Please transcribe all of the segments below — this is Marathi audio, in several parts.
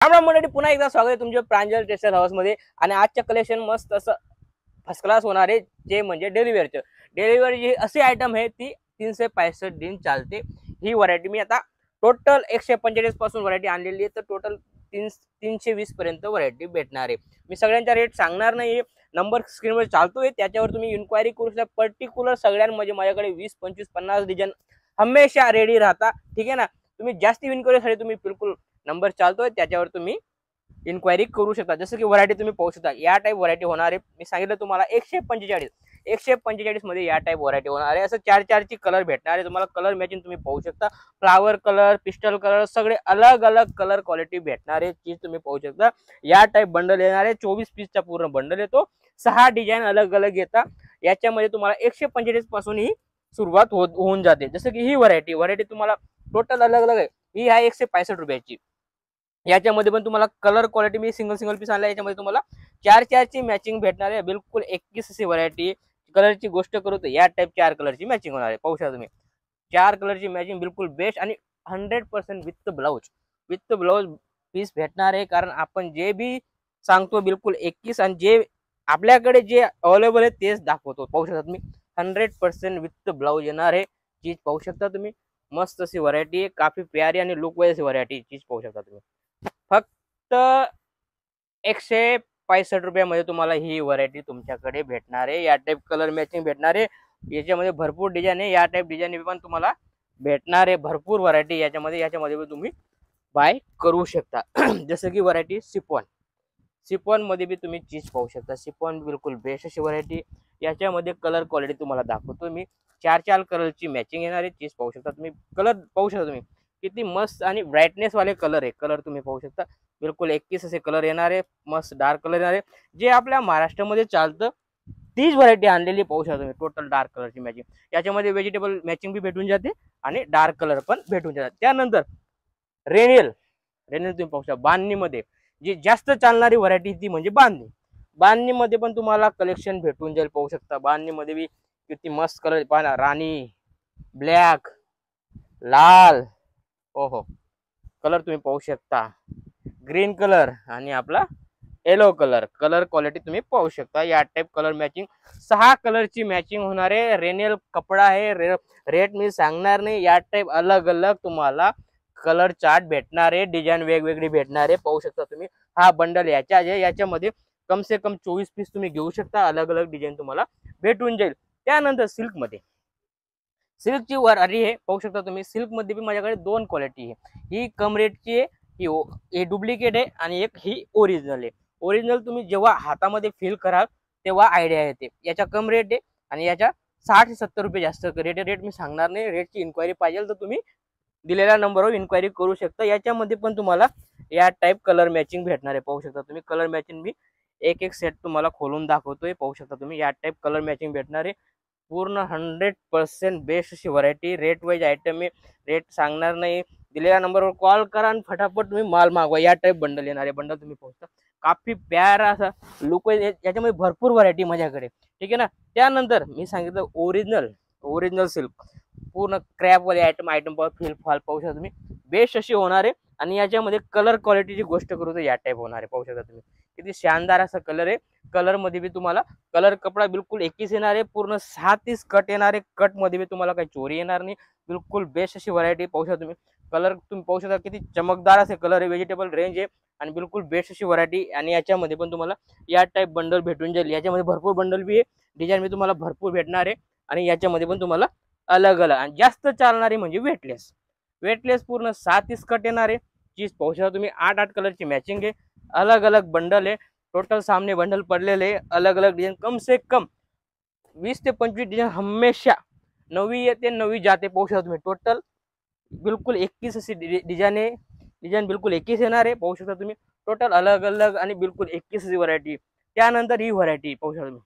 राम मंडळी, पुन्हा एकदा स्वागत आहे तुमच्या प्रांजल टेक्सटाईल हाऊस मध्ये। आणि आजच्या कलेक्शन मस्त असं फर्स्ट क्लास होणार आहे, जे म्हणजे डेलीवेअरचं। डेलीवेअर ही अशी आयटम आहे ती 365 दिन चालते। ही व्हरायटी मी आता टोटल 145 पासून व्हरायटी आणलेली आहे, तर टोटल 320 पर्यंत व्हरायटी भेटणार आहे। मी सगळ्यांचा रेट सांगणार नाही, नंबर स्क्रीनवर चालतोय त्याच्यावर तुम्ही इन्क्वायरी करू शकता। पर्टिक्युलर सगळ्यांमध्ये माझ्याकडे 20, 25, 50 डिझाईन हमेशा रेडी राहता, ठीक आहे ना। तुम्ही जास्त इन्क्वायरीसाठी तुम्ही बिलकुल नंबर चालतोय त्याच्यावर तुम्ही इन्क्वायरी करू शकता। जसं की व्हरायटी तुम्ही पाहू शकता, या टाइप व्हरायटी होणार आहे। मी सांगितलं तुम्हाला 145 मध्ये या टाइप व्हरायटी होणार आहे। असं 4 ची कलर भेटणार आहे तुम्हाला। कलर मॅचिंग तुम्ही पाहू शकता, फ्लावर कलर, पिस्टल कलर, सगळे अलग अलग कलर क्वालिटी भेटणार आहे, चीज तुम्ही पाहू शकता। या टाइप बंडल येणार आहे, 24 पीसचा पूर्ण बंडल येतो, 6 डिझाईन अलग अलग येतात। याच्यामध्ये तुम्हाला 145 पासून ही सुरुवात होऊन जाते। जसं की ही व्हरायटी तुम्हाला टोटल अलग अलग आहे। ही आहे 165 रुपयाची। याच्यामध्ये पण तुम्हाला कलर क्वालिटी मी सिंगल पीस आणला, याच्यामध्ये तुम्हाला 4 ची मॅचिंग भेटणार आहे। बिलकुल 21 अशी व्हरायटी। कलरची गोष्ट करू तर या टाइप 4 कलरची मॅचिंग होणार आहे, पाहू शकता तुम्ही। 4 कलरची मॅचिंग बिलकुल बेस्ट आणि 100% विथ ब्लाउज पीस भेटणार आहे। कारण आपण जे बी सांगतो बिलकुल 21 आणि जे आपल्याकडे जे अवेलेबल आहे तेच दाखवतो, पाहू शकता तुम्ही। 100% विथ ब्लाउज येणार आहे, चीज पाहू शकता तुम्ही। मस्त अशी व्हरायटी आहे, काफी प्यारी आणि लुक वाईज व्हरायटी, चीज पाहू शकता तुम्ही। फक्त 165 रुपयामध्ये तुम्हाला ही व्हरायटी तुमच्याकडे भेटणार आहे। या टाइप कलर मॅचिंग भेटणार आहे, याच्यामध्ये भरपूर डिझाईन आहे। या टाइप डिझाईन पण तुम्हाला भेटणार आहे, भरपूर व्हरायटी याच्यामध्ये पण तुम्ही बाय करू शकता। जसं की व्हरायटी सिफॉन मध्ये भी तुम्ही चीज पाहू शकता। सिफॉन बिलकुल बेस्ट अशी व्हरायटी। याच्यामध्ये कलर क्वालिटी तुम्हाला दाखवतो मी। 4 कलरची मॅचिंग येणार आहे, चीज पाहू शकता तुम्ही। कलर पाहू शकता तुम्ही किती मस्त आणि ब्राईटनेस वाले कलर आहे। कलर तुम्ही पाहू शकता, बिलकुल 21 असे कलर येणार आहे, मस्त डार्क कलर येणार आहे। जे आपल्या महाराष्ट्रामध्ये चालतं तीच व्हरायटी आणलेली, पाहू शकता तुम्ही। टोटल डार्क कलरची मॅचिंग, याच्यामध्ये व्हेजिटेबल मॅचिंग बी भेटून जाते आणि डार्क कलर पण भेटून जातात। त्यानंतर रेनियल तुम्ही पाहू शकता। बांधणीमध्ये जी जास्त चालणारी व्हरायटी ती म्हणजे बांधणीमध्ये पण तुम्हाला कलेक्शन भेटून जाईल, पाहू शकता। बांधणीमध्ये बी किती मस्त कलर पाहा, राणी, ब्लॅक, लाल, ओहो कलर तुम्ही पाहू शकता। ग्रीन कलर आणि आपला येलो कलर क्वालिटी तुम्ही पाहू शकता। या टाइप कलर मॅचिंग 6 कलरची मॅचिंग होणार आहे। रेनियल कपडा आहे, रेट मी सांगणार नाही। या टाइप अलग अलग तुम्हाला कलर चार्ट भेटणार आहे, डिझाईन वेगवेगळी भेटणार आहे, पाहू शकता तुम्ही। हा बंडल याच्यामध्ये कम से कम 24 पीस तुम्ही घेऊ शकता, अलग अलग डिझाईन तुम्हाला भेटून जाईल। त्यानंतर सिल्कची व्हरायटी आहे, पाहू शकता तुम्ही। सिल्क मध्ये भी माझ्याकडे 2 क्वालिटी आहे। ही कम रेटची आहे, ही डुप्लिकेट आहे, आणि एक ही ओरिजिनल आहे। ओरिजिनल तुम्ही जेव्हा हातामध्ये फील कराल तेव्हा आयडिया येते। याच्या कम रेट आहे आणि याच्या 60 70 रुपये जास्त रेट मी सांगणार नाही। रेटची इन्क्वायरी पाहिजे तर तुम्ही दिलेल्या नंबरवर इन्क्वायरी करू शकता। याच्यामध्ये पण तुम्हाला या टाइप कलर मॅचिंग भेटणार आहे, पाहू शकता तुम्ही। कलर मॅचिंग मी एक सेट तुम्हाला खोलून दाखवतोय, पाहू शकता तुम्ही। या टाइप कलर मॅचिंग भेटणार आहे, पूर्ण 100% बेस्ट अशी व्हरायटी। रेट वाईज आयटम आहे, रेट सांगणार नाही। दिलेल्या नंबरवर कॉल करा आणि फटाफट तुम्ही माल मागवा। या टाइप बंडल येणार आहे, बंडल तुम्ही पाहू शकता। काफी प्यारा असा लुक आहे, याच्यामध्ये भरपूर व्हरायटी माझ्याकडे, ठीक आहे ना। त्यानंतर मी सांगितलं ओरिजिनल सिल्क, पूर्ण क्रॅप वाले आयटम फील फॉल पाहू शकता तुम्ही। बेस्ट अशी होणार आहे। आणि याच्यामध्ये कलर क्वालिटीची गोष्ट करू तर या टाइप होणार आहे, पाहू शकता तुम्ही। किती शानदार असा कलर आहे। कलर मध्ये बी तुम्हाला कलर कपडा बिलकुल 21 येणार आहे, पूर्ण 6-30 कट येणार आहे। कट मध्ये बी तुम्हाला काही चोरी येणार नाही, बिलकुल बेस्ट अशी व्हरायटी, पाहू शकता तुम्ही। कलर तुम्ही पाहू शकता किती चमकदार असे कलर आहे, व्हेजिटेबल रेंज आहे, आणि बिलकुल बेस्ट अशी व्हरायटी। आणि याच्यामध्ये पण तुम्हाला या टाइप बंडल भेटून जाईल। याच्यामध्ये भरपूर बंडल बी आहे, डिझाईन बी तुम्हाला भरपूर भेटणार आहे। आणि याच्यामध्ये पण तुम्हाला अलग अलग आणि जास्त चालणारे म्हणजे वेटलेस पूर्ण 6-30 कट येणार आहे, चीज पाहू शकता तुम्ही। 8 कलरची मॅचिंग आहे, अलग अलग बंडल आहे। टोटल सामने बंडल पडलेले अलग अलग डिझाईन, कम से कम 20 ते 25 डिझाईन हमेशा नवी येते नवी जाते, पाहू शकता तुम्ही। टोटल बिलकुल 21 अशी डिझाईन बिलकुल 21 येणार आहे, पाहू शकता तुम्ही। टोटल अलग अलग आणि बिलकुल 21 अशी व्हरायटी। त्यानंतर ही व्हरायटी पाहू शकता तुम्ही,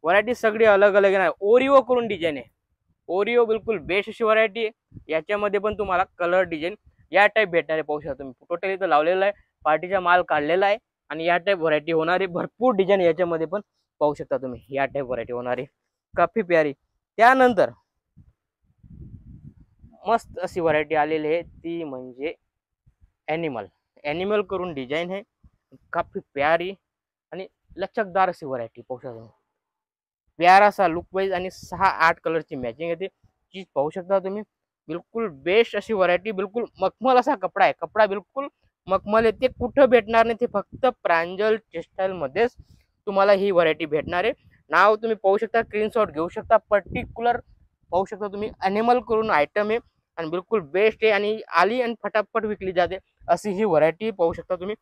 व्हरायटी सगळी अलग अलग येणार। ओरिओ करून डिझाईन आहे, ओरिओ बिलकुल बेस्ट अशी व्हरायटी आहे। याच्यामध्ये पण तुम्हाला कलर डिझाईन या टाइप भेटणार आहे, पाहू शकता तुम्ही। टोटल इथं लावलेला आहे, पार्टीचा माल काढलेला आहे, आणि या टाइप व्हरायटी होणार आहे। भरपूर डिझाईन याच्यामध्ये पण पाहू शकता तुम्ही, या टाइप व्हरायटी होणार आहे, काफी प्यारी। त्यानंतर मस्त अशी व्हरायटी आलेली आहे, ती म्हणजे एनिमल करून डिझाईन आहे, काफी प्यारी आणि लचकदार अशी व्हरायटी पाहू शकता. प्यारा सा लुक वाईज आणि 6-8 कलरची मॅचिंग येते. चीज पाहू शकता तुम्ही. बिलकुल बेस्ट अशी व्हरायटी, बिलकुल मखमल असा कपडा आहे. कपडा बिलकुल मखमल आहे. ते कुठं भेटणार नाही, ते फक्त प्रांजल टेक्सटाईल मध्येच तुम्हाला ही व्हरायटी भेटणार आहे. नाव तुम्ही पाहू शकता, स्क्रीनशॉट घेऊ शकता. पर्टिक्युलर पाहू शकता तुम्ही, अॅनिमल करून आयटम आहे आणि बिलकुल बेस्ट आहे आणि आली आणि फटाफट विकली जाते अशी ही व्हरायटी पाहू शकता तुम्ही.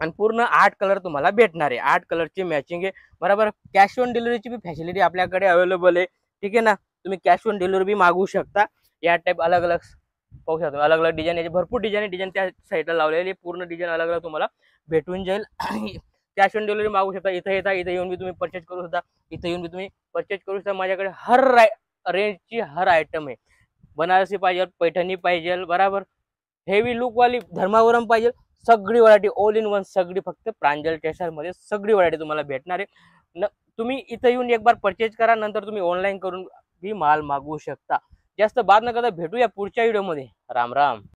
आणि पूर्ण 8 कलर तुम्हाला भेटणार आहे. 8 कलरची मॅचिंग आहे बरोबर. कॅश ऑन डिलिव्हरीची बी फॅसिलिटी आपल्याकडे अवेलेबल आहे. ठीक आहे ना. तुम्ही कॅश ऑन डिलिव्हरी बी मागवू शकता. या टाईप अलग अलग पाहू शकता, अलग अलग डिझाईन याचे भरपूर डिझाईन त्या साईडला लावलेली. पूर्ण डिझाईन अलग अलग तुम्हाला भेटून जाईल. कॅश ऑन डिलिव्हरी मागू शकता. इथे येऊन बी तुम्ही परचेज करू शकता. इथे येऊन बी तुम्ही परचेज करू शकता. माझ्याकडे हर रेंजची हर आयटम आहे. बनारसी पाहिजे, पैठणी पाहिजे बरोबर, हेवी लुकवाली धर्मावरम पाहिजे, सगळी व्हरायटी ऑल इन वन, सगळी फक्त प्रांजल टेक्सटाईल मध्ये सगळी व्हरायटी तुम्हाला भेटणार आहे. तुम्ही इथं येऊन एक बार परचेज करा, नंतर तुम्ही ऑनलाईन करून भी माल मागवू शकता. जास्त बाद न करता भेटूया पुढच्या व्हिडिओमध्ये. राम राम.